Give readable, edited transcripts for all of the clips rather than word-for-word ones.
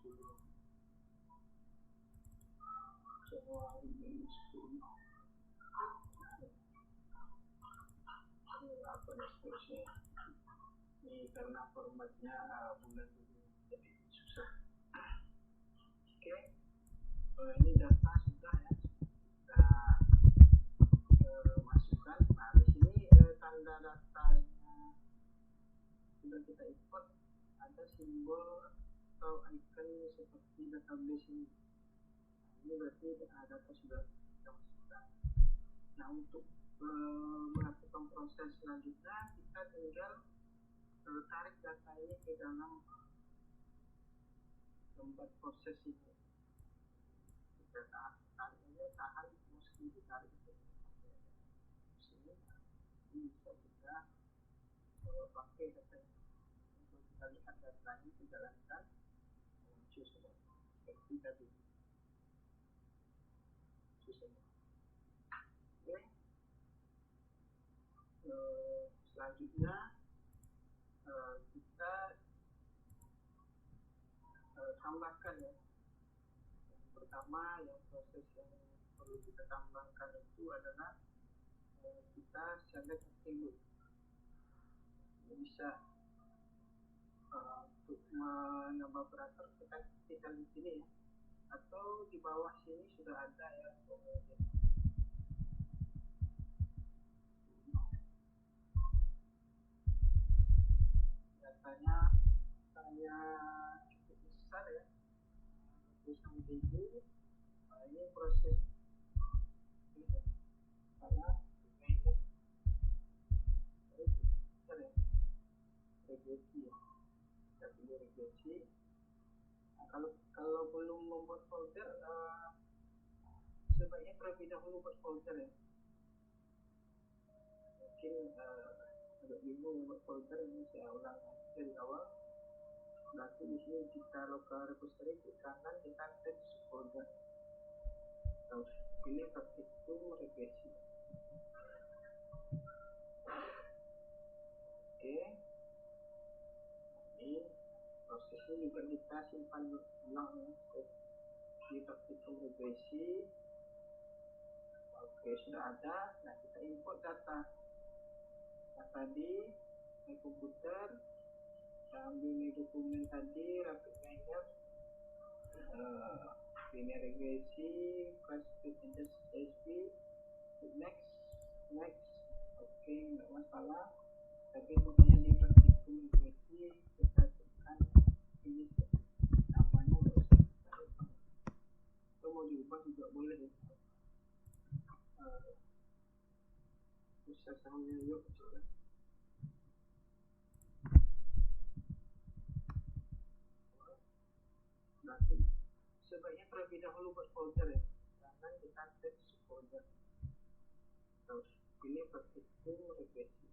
Januari 10 apa dan seterusnya. Ini karena formatnya bulan dulu jadi susah. Oke, ini data sudah ya, kita masukkan. Nah di sini tanda datanya sudah kita import, ada simbol atau icon seperti database ini. Ini berarti data sudah kita masukkan. Nah untuk melakukan proses selanjutnya kita tinggal tarik data ini ke dalam tempat proses ini. Kita tarik aja, tahan mesti ditarik ke sini. Ini bisa kita pakai data ini untuk kita lihat data ini dijalankan muncul semua seperti tadi. Oke. Selanjutnya kita tambahkan ya. Yang pertama, yang proses yang perlu kita tambahkan itu adalah kita select attribute. Bisa untuk menambah operator kita tinggal di sini ya, atau di bawah sini sudah ada ya. Datanya saya cukup besar ya, 100.000. Ini proses karena regresi ya, kita pilih regresi. Nah, kalau belum membuat folder, sebaiknya terlebih dahulu buat folder ya. Mungkin agak bingung membuat folder, ini saya ulang dari awal. Berarti di sini kita local repository di kanan kita text folder. Terus pilih praktikum regresi. Oke. Ini prosesnya juga kita simpan ulang ya, di praktikum regresi. Oke, sudah ada. Nah kita import data. Nah tadi my komputer, kita ambil ini dokumen tadi, rapid miner, ini regresi, class changes CSV, next. Oke, nggak masalah. Tapi pokoknya di praktikum regresi kita tekan ini namanya nggak usah kita ubah. Itu mau diubah juga boleh ya. Bisa sambil yuk coba. Berarti sebaiknya terlebih dahulu buat folder ya, karena kita text folder. Terus pilih praktikum regresi.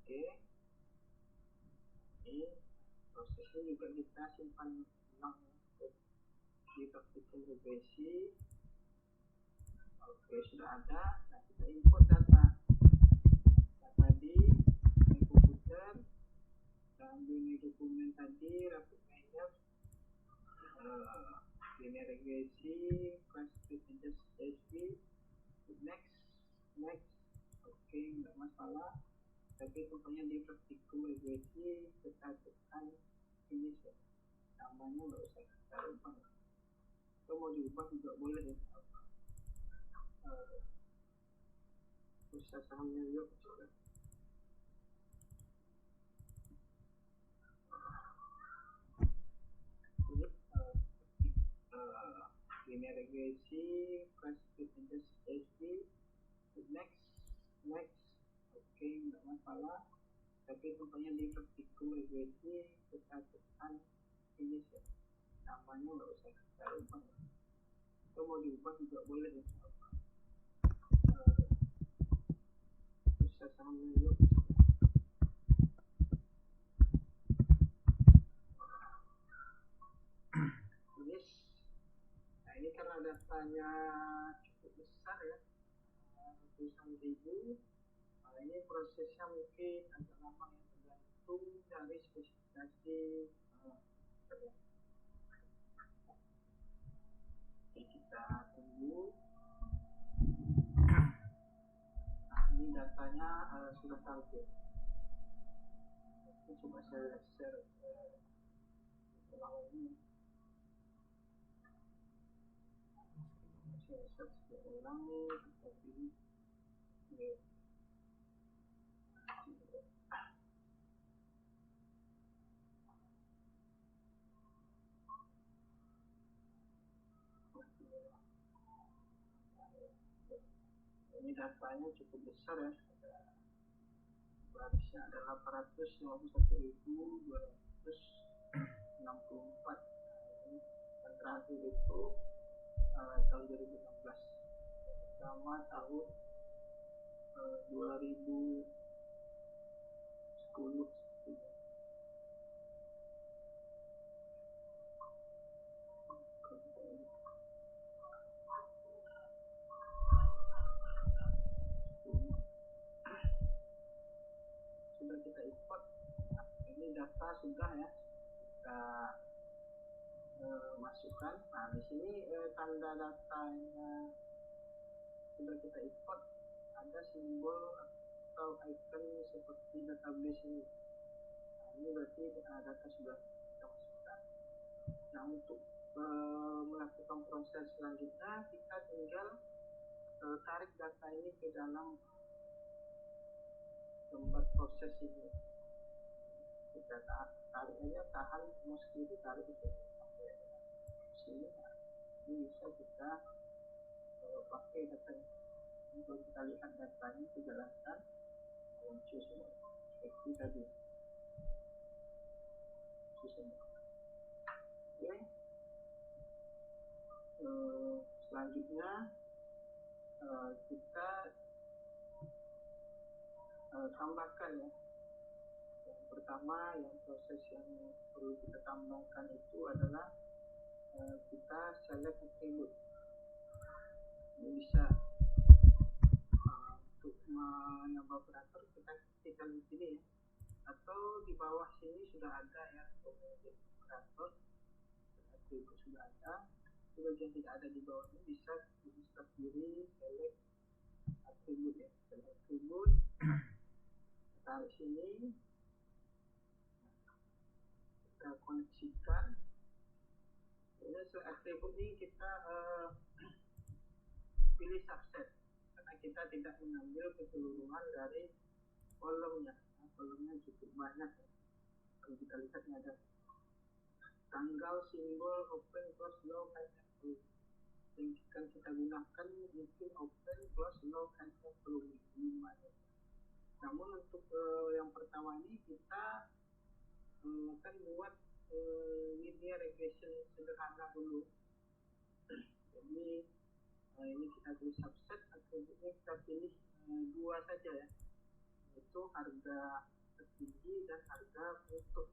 Oke, ini prosesnya juga kita simpan ulang di praktikum regresi. Oke, sudah ada. Nah kita import data. Nah tadi my komputer, kita ambil ini dokumen tadi, rapid miner, ini regresi, class changes CSV, next. Oke, nggak masalah. Tapi pokoknya di praktikum regresi kita tekan finish ya. Namanya nggak usah kita ubah. Atau mau diubah juga boleh ya. Bisa sambil yuk coba. Ini regresi, class changes CSV, next. Oke, nggak masalah. Tapi pokoknya di praktikum regresi kita tekan finish ya. Namanya nggak usah kita ubah. Atau mau diubah juga boleh ya. Bisa sambil yuk. Nah ini karena datanya cukup besar ya, ratusan ribu. Nah ini prosesnya mungkin agak lama ya, tergantung dari spesifikasi kita tunggu. Nah, ini datanya sudah tampil. Ini coba saya share ulang ini. Saya share ulang nih, kita pilih ini. Ini datanya cukup besar ya, barisnya ada 851.264. Yang terakhir itu tahun 2016, pertama tahun 2010. Sudah kita import. Ini data sudah ya kita masukkan. Nah, di sini tanda datanya sudah kita import, ada simbol atau icon seperti database ini. Nah, ini berarti data sudah kita masukkan. Nah, untuk melakukan proses selanjutnya, kita tinggal tarik data ini ke dalam tempat proses ini. Kita tarik aja, tahan mouse kiri, tarik itu sampai sini. Nah, ini bisa kita pakai datanya. Untuk kita lihat datanya, kita jalankan muncul semua seperti tadi. Semua. Oke. Selanjutnya kita tambahkan ya. Yang pertama, yang proses yang perlu kita tambahkan itu adalah kita select attribute. Ini bisa untuk menambah operator, kita pilih ya, atau di bawah sini sudah ada ya operator attribute sudah ada. Bagian tidak ada di bawah ini bisa pilih select attribute ya, select attribute, taruh sini, kita koneksikan. Ini select attribute ini kita pilih subset karena kita tidak mengambil keseluruhan dari kolomnya. Nah, kolomnya cukup banyak ya. Kalau kita lihat ini ada tanggal, simbol, open, close, low, high, and low. Yang akan kita gunakan mungkin open, close, low, high, and low. Namun untuk yang pertama ini kita akan buat linear regression sederhana dulu. Jadi ini kita pilih subset, atributnya kita pilih dua saja ya, yaitu harga tertinggi dan harga penutup.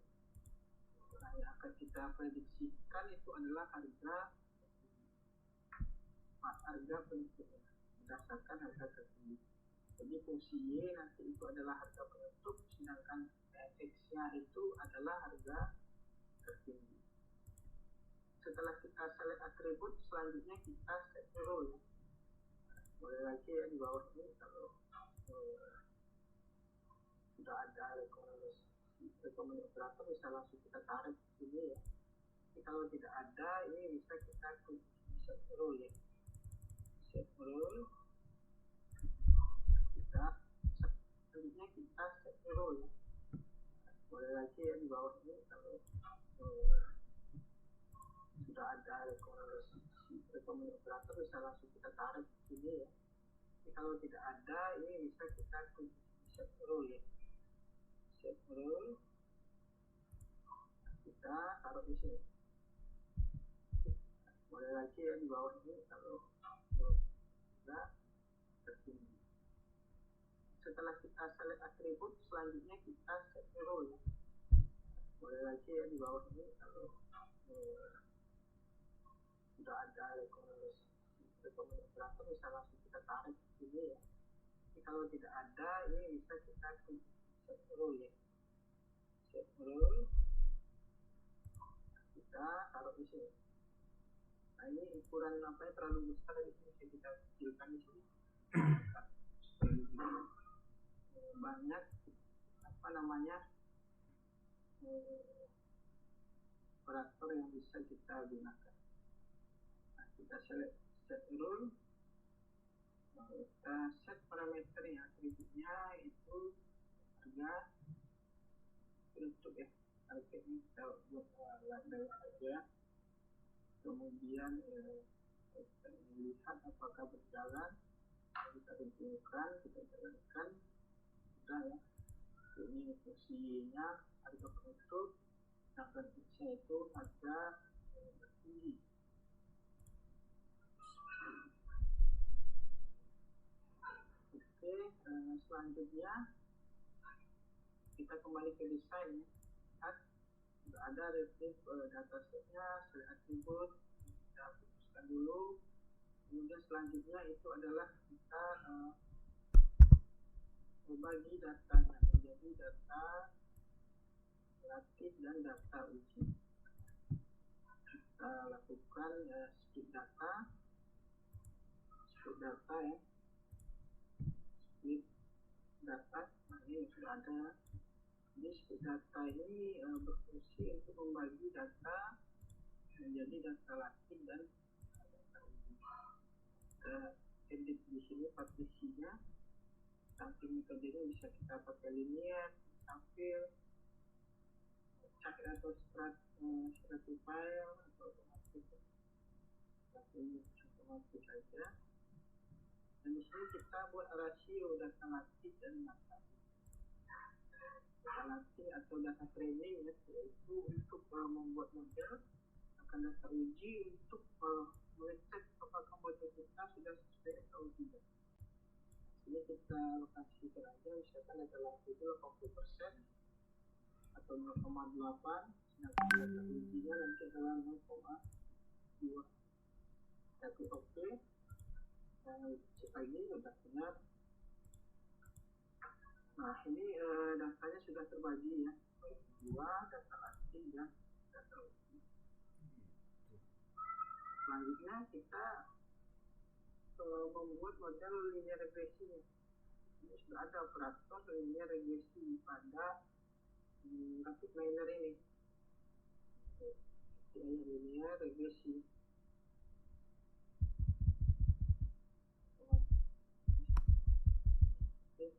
Nah, yang akan kita prediksikan itu adalah harga penutup berdasarkan harga tertinggi. Jadi fungsi Y nanti itu adalah harga penutup, sedangkan X-nya itu adalah harga tertinggi. Setelah kita select atribut, selanjutnya kita set role. Boleh lagi ya di bawah ini kalau sudah ada rekomendasi operator bisa langsung kita tarik sini ya. Tapi kalau tidak ada, ini bisa kita set role ya. Set role. Selanjutnya kita set role ya. Boleh lagi ya di bawah ini kalau sudah ada rekomendasi operator bisa langsung kita tarik sini ya. Tapi kalau tidak ada, ini bisa kita set role ya. Set role, kita taruh di sini. Boleh lagi ya di bawah ini kalau sudah tertinggi. Setelah kita select atribut, selanjutnya kita set role ya. Boleh lagi ya di bawah ini kalau sudah ada rekomendasi operator bisa langsung kita tarik sini ya. Tapi kalau tidak ada, ini bisa kita set role ya. Set role, taruh di sini. Nah ini ukuran apa terlalu besar, di sini bisa kita kecilkan di sini. Banyak apa namanya operator yang bisa kita gunakan. Nah, kita set rule, kita set parameternya, atributnya itu harga untuk ya, targetnya kita buat label saja. Kemudian kita lihat apakah berjalan, kita tentukan, kita jalankan, sudah ya. Ini posisinya harga penutup, sedangkan X-nya itu harga tertinggi. Oke, selanjutnya kita kembali ke desain ya. Lihat, sudah ada retrieve datasetnya, select atribut, kita fokuskan dulu. Kemudian selanjutnya itu adalah kita membagi datanya menjadi data relatif dan data uji. Kita lakukan split data ya, split data. Nah ini sudah ada. Jadi split data ini berfungsi untuk membagi data menjadi data relatif dan data uji. Kita edit di sini partisinya. Samping metodenya bisa kita pakai linear, tampil, cak atau stratifile atau otomatis. Tapi otomatis saja. Dan di sini kita buat rasio data latih dan data latih atau data training ya, yaitu untuk membuat model, akan data uji untuk mengecek apakah model kita sudah sesuai atau tidak. Ini kita lokasikan aja, misalkan data latih itu 80% atau 0,8, sedangkan data ujinya nanti adalah 0,2. Tapi oke, cek lagi sudah benar. Nah ini datanya sudah terbagi ya, dua data latih dan data uji. Selanjutnya kita membuat model linear regresi. Ini sudah ada operator linear regresi pada grafik miner ini. Ini linear regresi.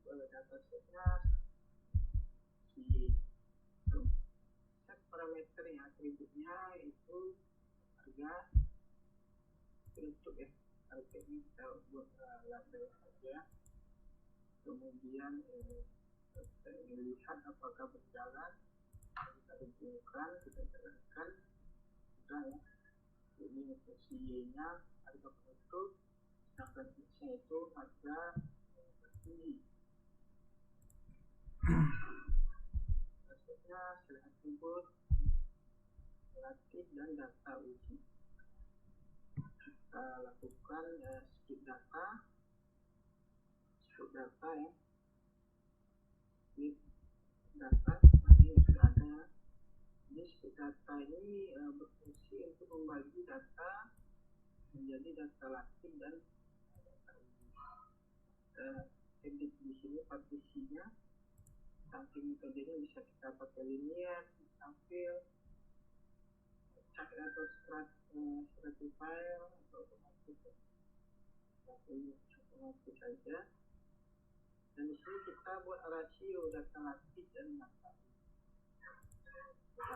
Datasetnya set parameternya, atributnya itu harga penutup ya, targetnya kita buat label saja. Kemudian kita lihat apakah berjalan, kita tentukan, kita jalankan, sudah ya. Ini posisinya harga penutup, sedangkan X-nya itu harga tertinggi. Maksudnya select atribut, relatif dan data uji. Kita lakukan split data ya, split data. Nah ini sudah ada. Jadi split data ini berfungsi untuk membagi data menjadi data latih dan data uji. Kita edit di sini partisinya. Samping metodenya bisa kita pakai linear, tampil, cak atau stratifile atau otomatis. Tapi otomatis saja. Dan di sini kita buat rasio data latih dan data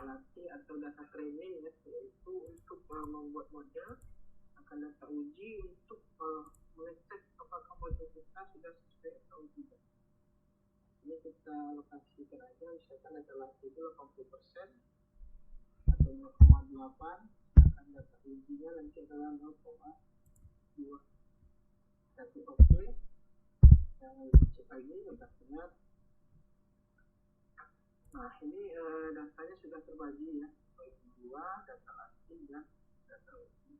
latih atau data training ya, yaitu untuk membuat model, akan data uji untuk mengecek apakah model kita sudah sesuai atau tidak. Ini kita lokasikan aja, misalkan data latih itu 80% atau 0,8, sedangkan data ujinya nanti adalah 0,2. Tapi oke, yang cek lagi sudah benar. Nah ini datanya sudah terbagi ya, dua data latih dan data uji.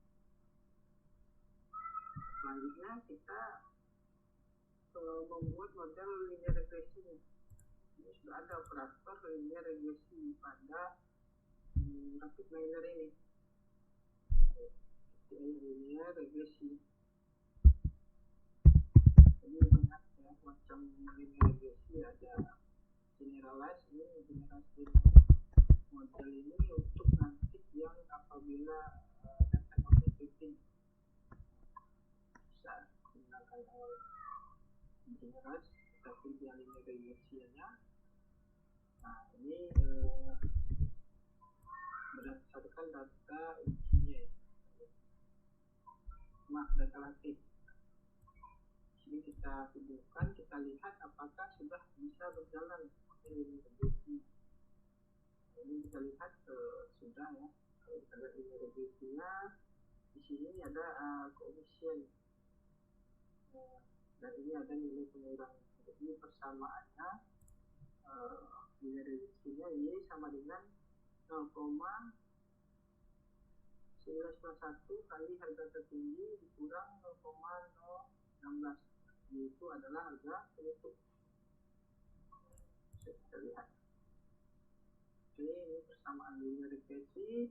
Selanjutnya kita membuat model linear regresi. Ini sudah ada operator linear regresi pada grafik miner ini. linear regresi. Ini banyak ya macam linear regresi, ada generalized. Ini generalized model ini untuk nanti yang apabila data computing bisa menggunakan generalized, tapi dia linear regresinya. Nah ini berdasarkan data ujinya, data latih. Jadi kita hubungkan, kita lihat apakah sudah bisa berjalan linear regresi. Ini kita lihat sudah ya. Kalau kita lihat linear regresinya, di sini ada koefisien dan ini ada nilai pengurang. Jadi persamaannya linear regresinya Y sama dengan 0,1951 kali harga tertinggi dikurang 0,016, yaitu adalah harga penutup. Kita lihat. Oke, ini persamaan linear regresi.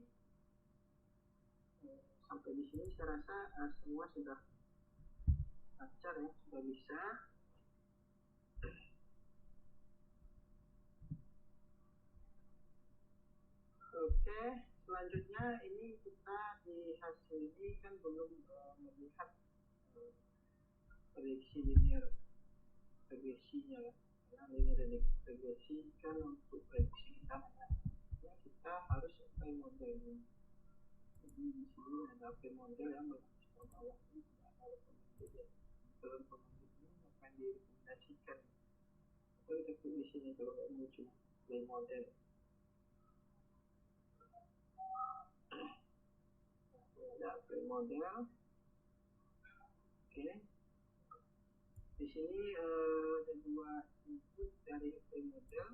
Sampai di sini saya rasa semua sudah lancar ya, sudah bisa. Oke, selanjutnya ini kita di hasil ini kan belum melihat prediksi linear regresinya ya. Karena linear regresi kan untuk prediksi kita ya, kita harus apply modelnya. Jadi di sini ada apply model yang bermaksud bawah ini ada recommended. Kalau recommended ini akan direkomendasikan. Kalau kita pilih di sini kalau nggak muncul apply model. Ada apply model. Oke. Di sini ada dua input dari apply model.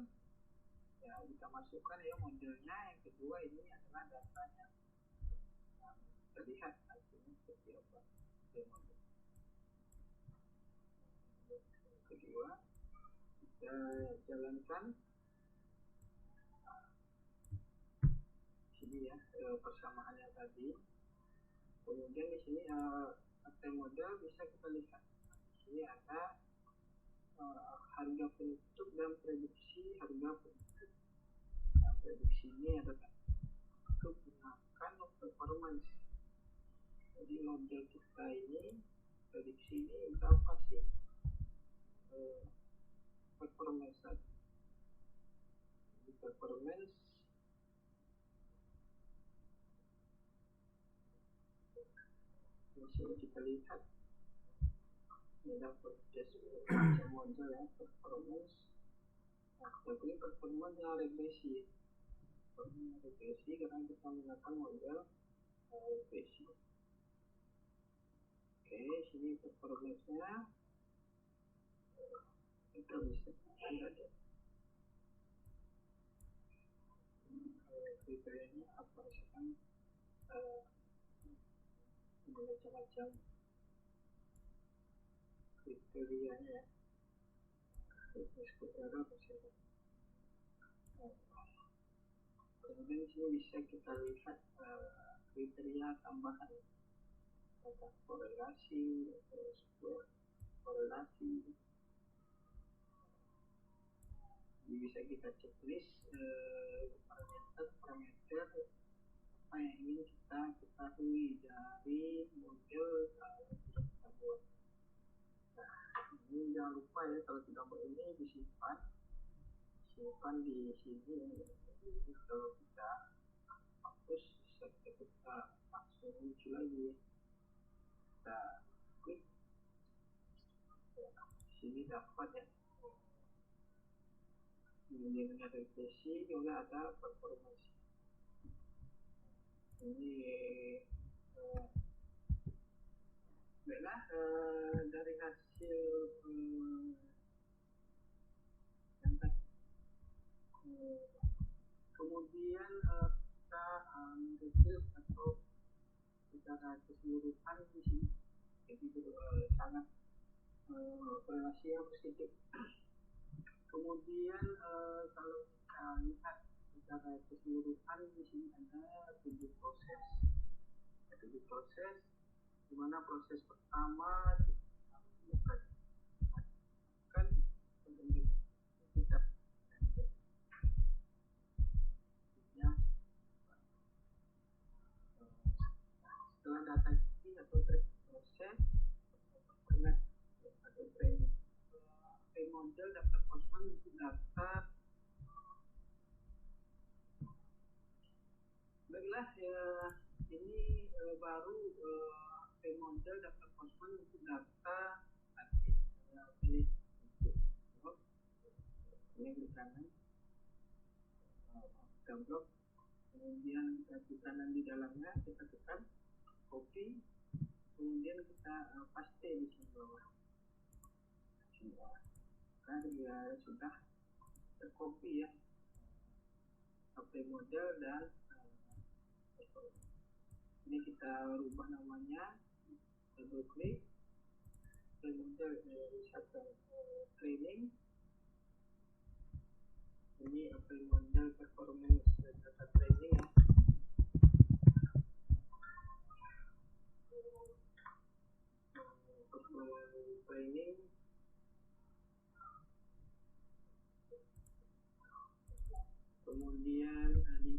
Ya, kita masukkan ya modelnya. Yang kedua ini adalah datanya. Nah, kita lihat hasilnya seperti apa. Apply model. Yang kedua, kita jalankan. Sini ya persamaannya tadi. Kemudian di sini apply model bisa kita lihat. Di sini ada harga penutup dan prediksi harga penutup. Nah, prediksi ini adalah untuk gunakan performance. Jadi model kita ini prediksi ini berapa sih performance tadi. Jadi performance ini kita lihat ini dapat model ya performance. Nah, tapi performance yang regresi. Regresi karena kita menggunakan model regresi. Oke, sini performance-nya kita bisa lihat kriterianya apa sekarang macam-macam kriterianya ya. Kemudian sini bisa kita lihat kriteria tambahan data korelasi atau sebuah korelasi. Jadi bisa kita checklist parameter apa yang ingin kita ketahui dari model yang sudah kita buat. Nah, ini jangan lupa ya, kalau kita buat ini disimpan di sini ya. Jadi kalau kita hapus bisa kita langsung muncul lagi. Kita klik sini dapat ya. Kemudian ada regresi juga ada performance. Ini baiklah dari hasil kemudian kita review atau secara keseluruhan di sini. Jadi sangat korelasi yang positif. Kemudian kalau kita lihat secara keseluruhan di sini ada 7 proses. proses, di mana proses pertama kita akan kita setelah data ini atau proses atau training model dapat Postman untuk data. Baiklah ya, ini baru model dapat Postman untuk data pilih ini di kanan download, kemudian di kanan di dalamnya kita tekan copy, kemudian kita paste di sini bawah. Nah, dia sudah tercopy ya apply model dan ini kita rubah namanya, double klik apply model training, ini apply model performance data training ya. Training kemudian di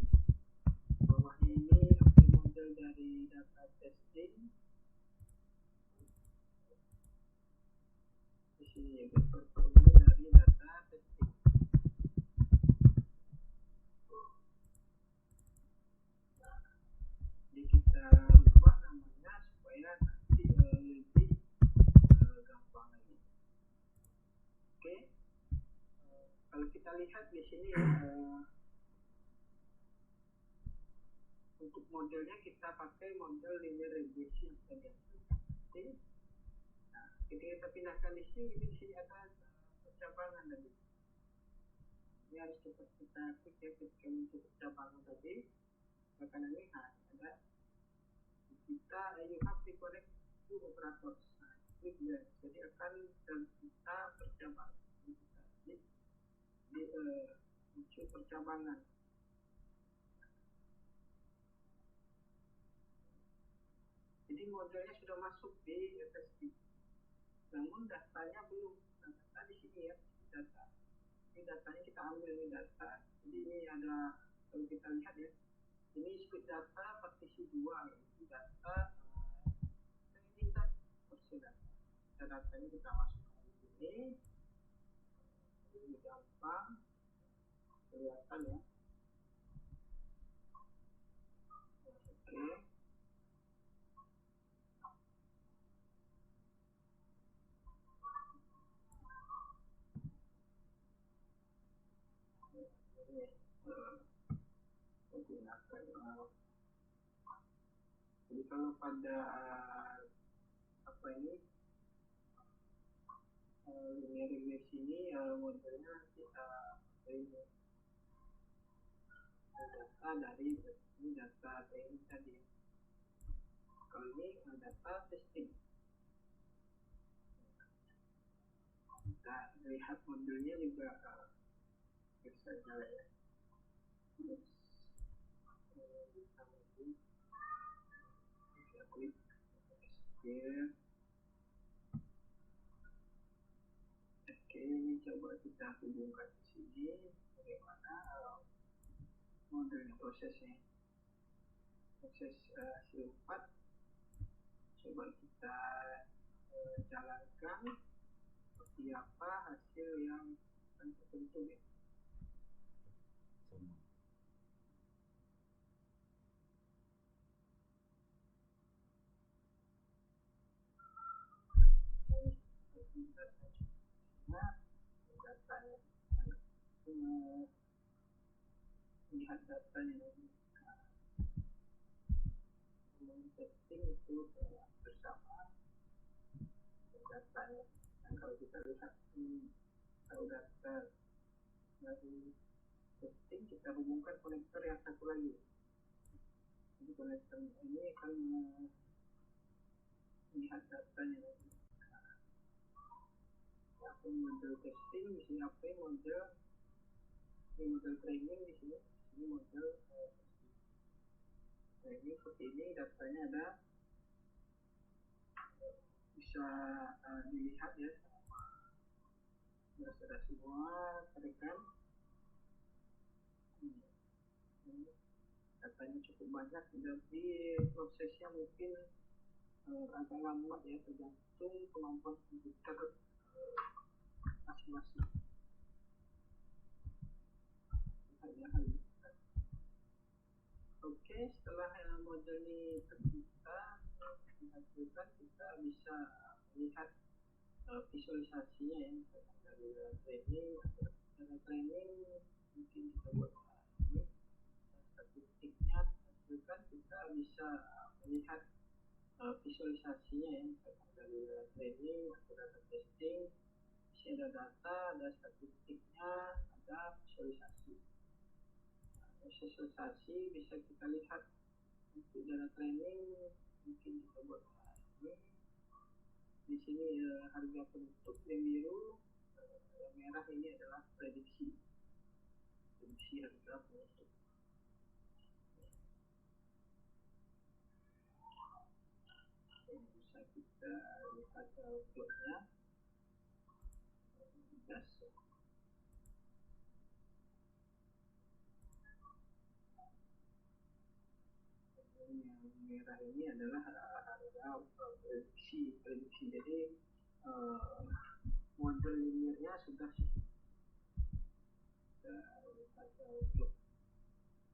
bawah ini apply model dari data testing, di sini ya performance dari data testing. Jadi kita rubah namanya supaya nanti lebih gampang lagi. Oke, kalau kita lihat di sini untuk modelnya kita pakai model linear regression yang biasa. Nah, ketika kita pindahkan di sini ada percabangan tadi. Ini harus kita klik ya, ketika muncul percabangan tadi, akan ini ada kita you have to connect to operators. Nah, klik ya, jadi akan kita percabangan. Di muncul percabangan. Jadi modelnya sudah masuk di FSP, namun datanya belum. Nah, data di sini ya, data. Ini datanya kita ambil ini data. Jadi ini ada, kalau kita lihat ya, ini speed data partisi 2 yaitu data training dan proses data. Datanya kita masukkan di sini. Ini gampang kelihatan ya. Oke. Jadi kalau pada apa ini linear regresi ini modelnya kita ini data dari ini data training tadi. Kalau ini data testing. Kita lihat modelnya juga biasa saja ya. Oke, ini coba kita hubungkan di sini bagaimana modelnya prosesnya. Proses hasil 4 coba kita jalankan seperti apa hasil yang akan terbentuk ya. Datanya lihat datanya testing itu bersama datanya. Dan kalau kita lihat kalau data dari testing kita hubungkan konektor yang satu lagi. Jadi konektor ini akan melihat datanya. Apa model testing di sini, apa model training di sini, ini model training seperti ini datanya ada bisa dilihat ya sudah semua terekam. Datanya cukup banyak, jadi prosesnya mungkin agak lama ya, tergantung kemampuan komputer masing-masing. Oke, setelah model ini tercipta dihasilkan, kita bisa melihat visualisasinya ya, dari training mungkin kita buat ini statistiknya dihasilkan, kita bisa melihat visualisasinya ya, dari training atau data testing. Ada data, ada statistiknya, ada visualisasi. Visualisasi bisa kita lihat untuk data training, mungkin kita buat ini. Di sini harga penutup yang biru, yang merah ini adalah prediksi harga penutup. Bisa kita lihat plotnya. Yang merah ini adalah harga prediksi. Jadi model linearnya sudah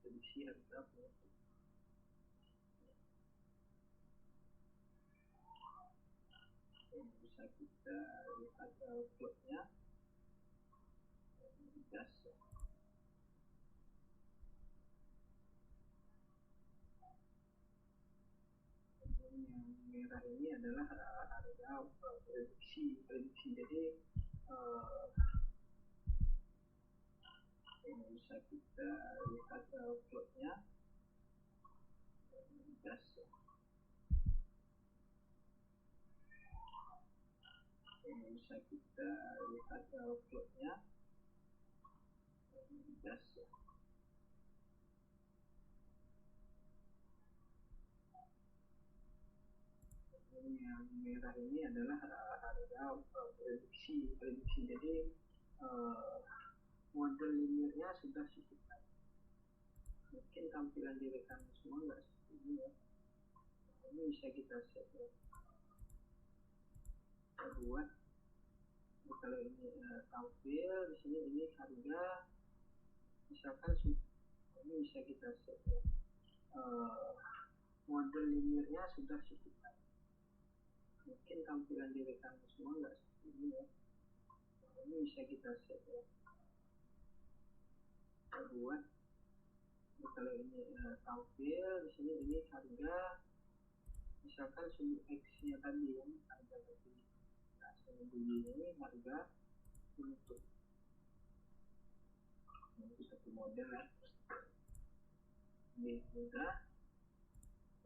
prediksi harga penutup. Bisa kita lihat plotnya. Yang merah ini adalah harga prediksi. Jadi bisa kita lihat plotnya. Bisa kita lihat plotnya. Yang merah ini adalah harga prediksi. Jadi model linearnya sudah cukup baik. Mungkin tampilan di rekan semua nggak seperti ini ya. Ini bisa kita set ya. Kita buat. Kalau ini tampil di sini, ini harga, misalkan ini bisa kita set ya. Model linearnya sudah cukup baik. Mungkin tampilan di rekan semua nggak seperti ini ya. Ini bisa kita set ya. Kita buat. Kalau ini tampil di sini, ini harga, misalkan sumbu X-nya tadi ya, harga tadi. Nah, sumbu ini harga penutup. Ini satu model ya. Ini mudah.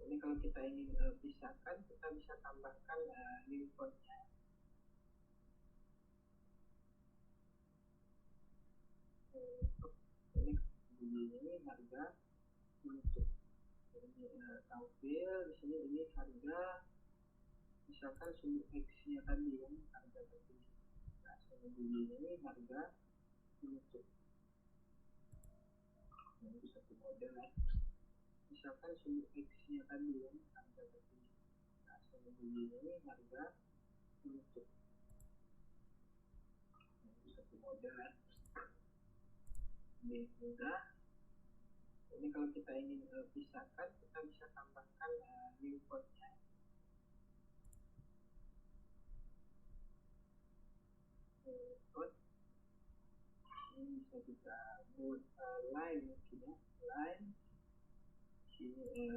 Ini kalau kita ingin pisahkan, kita bisa tambahkan link code-nya. Ini harga penutup. Ini tampil di sini, ini harga, misalkan sumbu X-nya tadi ya, harga tadi. Nah, sumbu ini harga penutup. Ini satu model ya. Misalkan sumbu X-nya tadi ya, harga tadi. Nah, sumbu ini harga penutup. Ini satu model ya. Ini mudah. Ini kalau kita ingin pisahkan, kita bisa tambahkan link code-nya. Code ini bisa kita buat line mungkin ya, line sini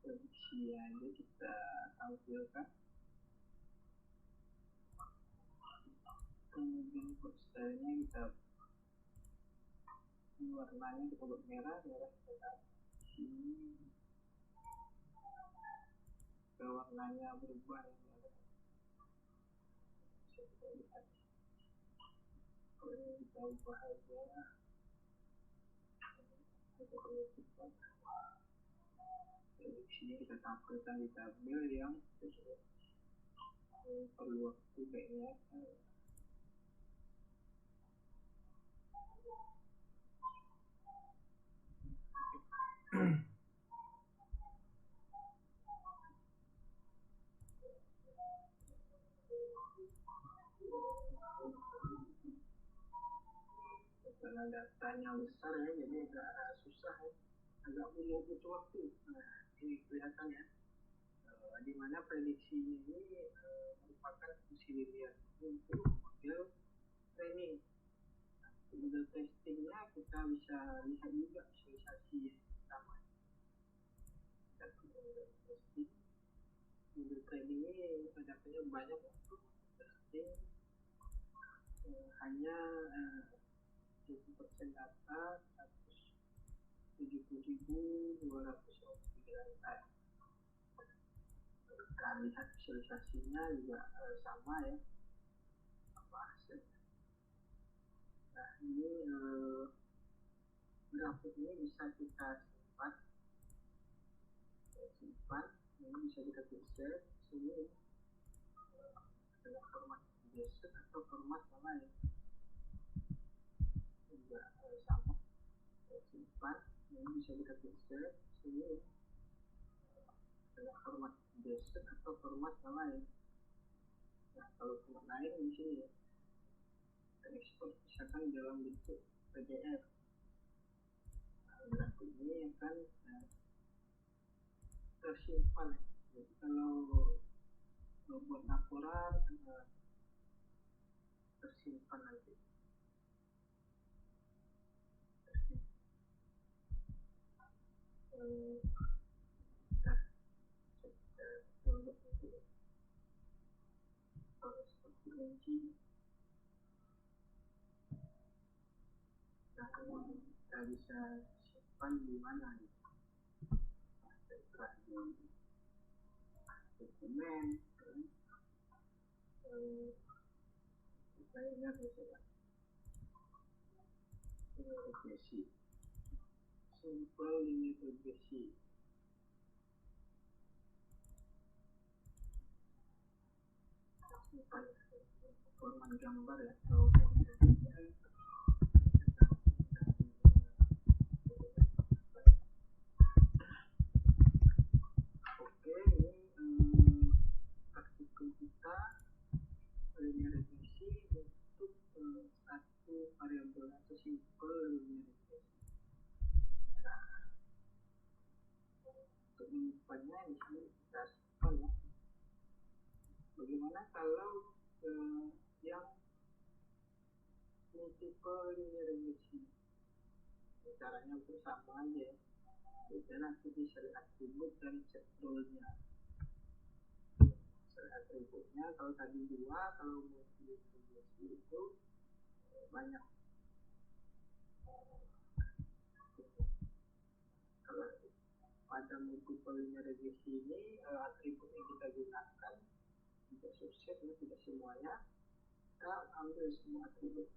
prediksi aja kita tampilkan. Kemudian code style-nya kita, warnanya kita buat merah kita sini, warnanya berubah ya, bisa kita lihat. Kalau ini kita ubah aja, kita perlu prediksinya kita tampilkan di tabel yang perlu waktu kayaknya. Karena datanya besar ya, jadi agak susah ya, agak butuh waktu. Nah, ini kelihatan ya, di mana prediksinya ini merupakan fungsi linear untuk model training. Model testingnya kita bisa lihat juga visualisasi yang sama. Model testing, model training ini datanya banyak untuk testing, hanya 70% data 170.229 data. Kita lihat visualisasinya juga sama ya, apa hasilnya. Nah, ini grafik ini bisa kita simpan, ini bisa kita geser sini dengan format JSON atau format yang lain juga sama, simpan, ini bisa kita geser sini dengan format JSON atau format yang lain. Nah, kalau format lain di sini ya, ekspor misalkan dalam bentuk PDF. Grafik ini akan tersimpan. Jadi kalau buat laporan tersimpan nanti. Kita bisa simpan di mana nih? Dokumen, kita ingat ya, regresi, simple linear regresi. Simpan format gambar ya, atau kita linear regresi untuk satu variabel atau simple linear regresi. Nah, untuk menyimpannya di sini kita simpan ya. Bagaimana kalau yang multiple linear regresi? Caranya bersama aja ya. Kita nanti bisa lihat atribut dan set rule-nya. Atributnya kalau tadi 2, kalau multiple regresi itu banyak. Kalau pada multiple linear regresi ini atribut yang kita gunakan tidak subset ya, tidak semuanya. Kita ambil semua atribut.